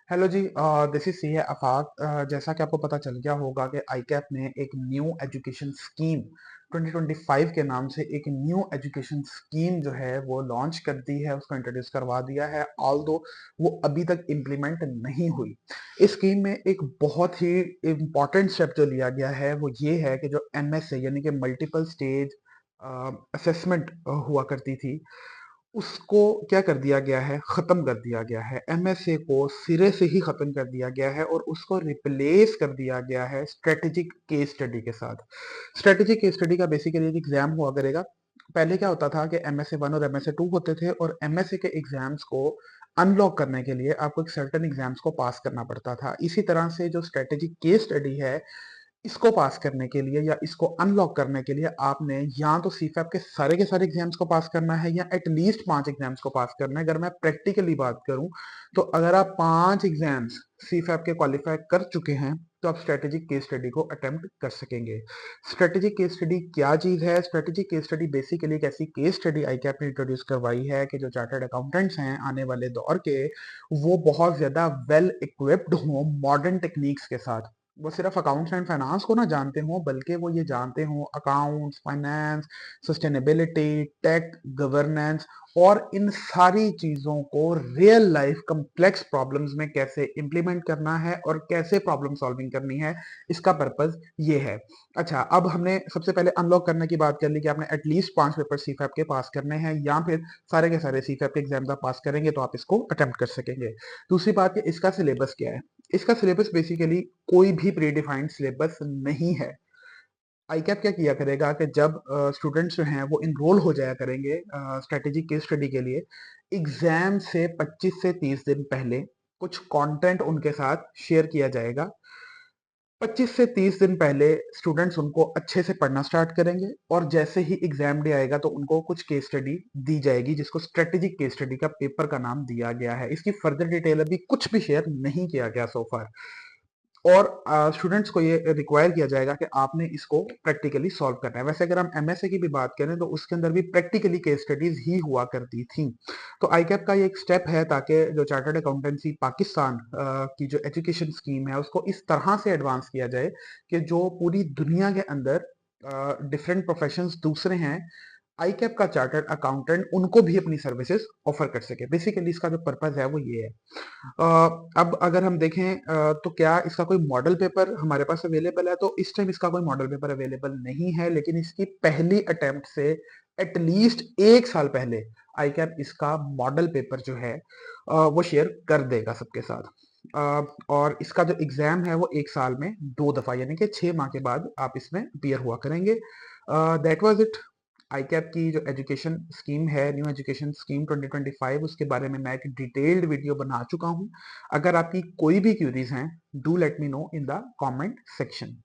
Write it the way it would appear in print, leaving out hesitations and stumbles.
Hello जी, this is सी है आफाक। जैसा कि आपको पता चल गया होगा कि आईकैप ने एक न्यू एजुकेशन स्कीम 2025 के नाम से एक न्यू एजुकेशन स्कीम जो है वो लॉन्च कर दी है, उसको इंट्रोड्यूस करवा दिया है। ऑल्दो वो अभी तक इम्प्लीमेंट नहीं हुई। इस स्कीम में एक बहुत ही इम्पॉर्टेंट स्टेप जो लिया गया है वो ये है कि जो एमएसए यानी कि मल्टीपल स्टेज असेसमेंट हुआ करती थी, उसको क्या कर दिया गया है, खत्म कर दिया गया है। एमएसए को सिरे से ही खत्म कर दिया गया है और उसको रिप्लेस कर दिया गया है स्ट्रेटेजिक केस स्टडी के साथ। स्ट्रेटेजिक केस स्टडी का बेसिकली एक एग्जाम हुआ करेगा। पहले क्या होता था कि एमएसए वन और एमएसए टू होते थे, और एमएसए के एग्जाम्स को अनलॉक करने के लिए आपको एक सर्टेन एग्जाम्स को पास करना पड़ता था। इसी तरह से जो स्ट्रेटेजिक केस स्टडी है, इसको पास करने के लिए या इसको अनलॉक करने के लिए आपने या तो सीफैप के सारे एग्जाम्स को पास करना है या एटलीस्ट 5 एग्जाम्स को पास करना है। अगर मैं प्रैक्टिकली बात करूं तो अगर आप 5 एग्जाम्स सीफैप के क्वालिफाई कर चुके हैं तो आप स्ट्रेटेजिक केस स्टडी को अटेम्प्ट कर सकेंगे। स्ट्रेटेजिक केस स्टडी क्या चीज है? स्ट्रेटेजिक केस स्टडी बेसिकली एक ऐसी केस स्टडी आईकैप ने इंट्रोड्यूस करवाई है कि जो चार्टर्ड अकाउंटेंट्स हैं आने वाले दौर के, वो बहुत ज्यादा वेल इक्विप्ड हों मॉडर्न टेक्निक्स के साथ। वो सिर्फ अकाउंट्स एंड फाइनेंस को ना जानते हों, बल्कि वो ये जानते हों accounts, finance, sustainability, tech, governance और इन सारी चीजों को रियल लाइफ कॉम्प्लेक्स प्रॉब्लम्स में कैसे इंप्लीमेंट करना है और कैसे प्रॉब्लम सॉल्विंग करनी है। इसका पर्पस ये है। अच्छा, अब हमने सबसे पहले अनलॉक करने की बात कर ली कि आपने एटलीस्ट 5 पेपर सीफैप के पास करने हैं, या फिर सारे के सारे सीफैप के एग्जाम्स आप पास करेंगे तो आप इसको अटेम्प्ट कर सकेंगे। दूसरी बात कि इसका सिलेबस क्या है। इसका सिलेबस बेसिकली कोई भी प्री डिफाइंड सिलेबस नहीं है। आईकैप क्या किया करेगा कि जब स्टूडेंट्स जो हैं वो इनरोल हो जाया करेंगे स्ट्रेटेजिक केस स्टडी के लिए, एग्जाम से 25 से 30 दिन पहले कुछ कंटेंट उनके साथ शेयर किया जाएगा। 25 से 30 दिन पहले स्टूडेंट्स उनको अच्छे से पढ़ना स्टार्ट करेंगे, और जैसे ही एग्जाम डे आएगा तो उनको कुछ केस स्टडी दी जाएगी जिसको स्ट्रेटेजिक केस स्टडी का पेपर का नाम दिया गया है। इसकी फर्दर डिटेल अभी कुछ भी शेयर नहीं किया गया सो फार। और स्टूडेंट्स को ये रिक्वायर किया जाएगा कि आपने इसको प्रैक्टिकली सॉल्व करना है। वैसे अगर हम एमएसए की भी बात करें तो उसके अंदर भी प्रैक्टिकली केस स्टडीज ही हुआ करती थी। तो आईकैप का ये एक स्टेप है ताकि जो चार्टर्ड अकाउंटेंसी पाकिस्तान की जो एजुकेशन स्कीम है उसको इस तरह से एडवांस किया जाए कि जो पूरी दुनिया के अंदर डिफरेंट प्रोफेशंस दूसरे हैं, आईकैप का चार्टर्ड अकाउंटेंट उनको भी अपनी सर्विसेज ऑफर कर सके। बेसिकली इसका जो पर्पज है वो ये है। अब अगर हम देखें तो क्या इसका कोई मॉडल पेपर हमारे पास अवेलेबल है? तो इस टाइम इसका कोई मॉडल पेपर अवेलेबल नहीं है, लेकिन इसकी पहली अटेम्प्ट से एटलीस्ट 1 साल पहले आईकैप इसका मॉडल पेपर जो है वो शेयर कर देगा सबके साथ। और इसका जो एग्जाम है वो 1 साल में 2 दफा यानी कि 6 माह के बाद आप इसमें अपीयर हुआ करेंगे। That was it. आईकैप की जो एजुकेशन स्कीम है, न्यू एजुकेशन स्कीम 2025, उसके बारे में मैं एक डिटेल्ड वीडियो बना चुका हूं। अगर आपकी कोई भी क्यूरीज हैं, do let me know in the comment section.